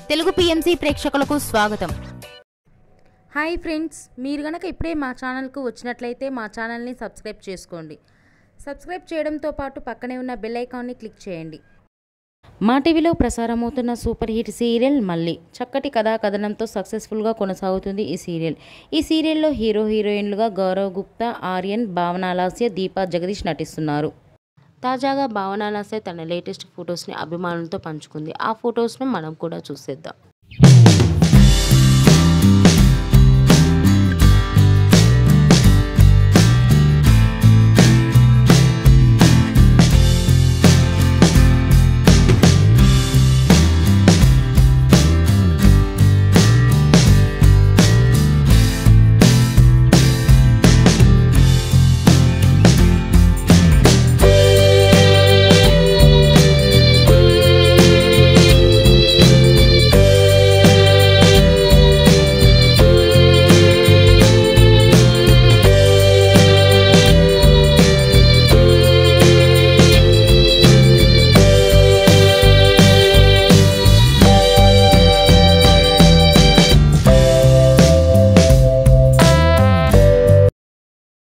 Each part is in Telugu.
తెలుగు పిఎంసి ప్రేక్షకులకు స్వాగతం. హాయ్ ఫ్రెండ్స్, మీరు గనక ఇప్పుడే మా ఛానల్కు వచ్చినట్లయితే మా ఛానల్ని సబ్స్క్రైబ్ చేసుకోండి. సబ్స్క్రైబ్ చేయడంతో పాటు పక్కనే ఉన్న బెల్ ఐకాన్ని క్లిక్ చేయండి. మా టీవీలో ప్రసారమవుతున్న సూపర్ హిట్ సీరియల్ మళ్ళీ చక్కటి కథా కథనంతో సక్సెస్ఫుల్గా కొనసాగుతుంది ఈ సీరియల్. ఈ సీరియల్లో హీరోయిన్లుగా గౌరవ్ గుప్తా, ఆర్యన్, భావనా లాస్య, దీపా జగదీష్ నటిస్తున్నారు. తాజాగా భావనా లాస్య తన లేటెస్ట్ ఫొటోస్ని అభిమానులతో పంచుకుంది. ఆ ఫొటోస్ను మనం కూడా చూసేద్దాం.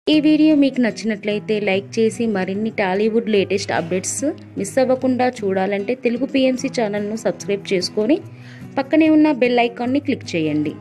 ఈ వీడియో మీకు నచ్చినట్లయితే లైక్ చేసి మరిన్ని టాలీవుడ్ లేటెస్ట్ అప్డేట్స్ మిస్ అవ్వకుండా చూడాలంటే తెలుగు పిఎంసి ఛానల్ను సబ్స్క్రైబ్ చేసుకొని పక్కనే ఉన్న బెల్ ఐకాన్ని క్లిక్ చేయండి.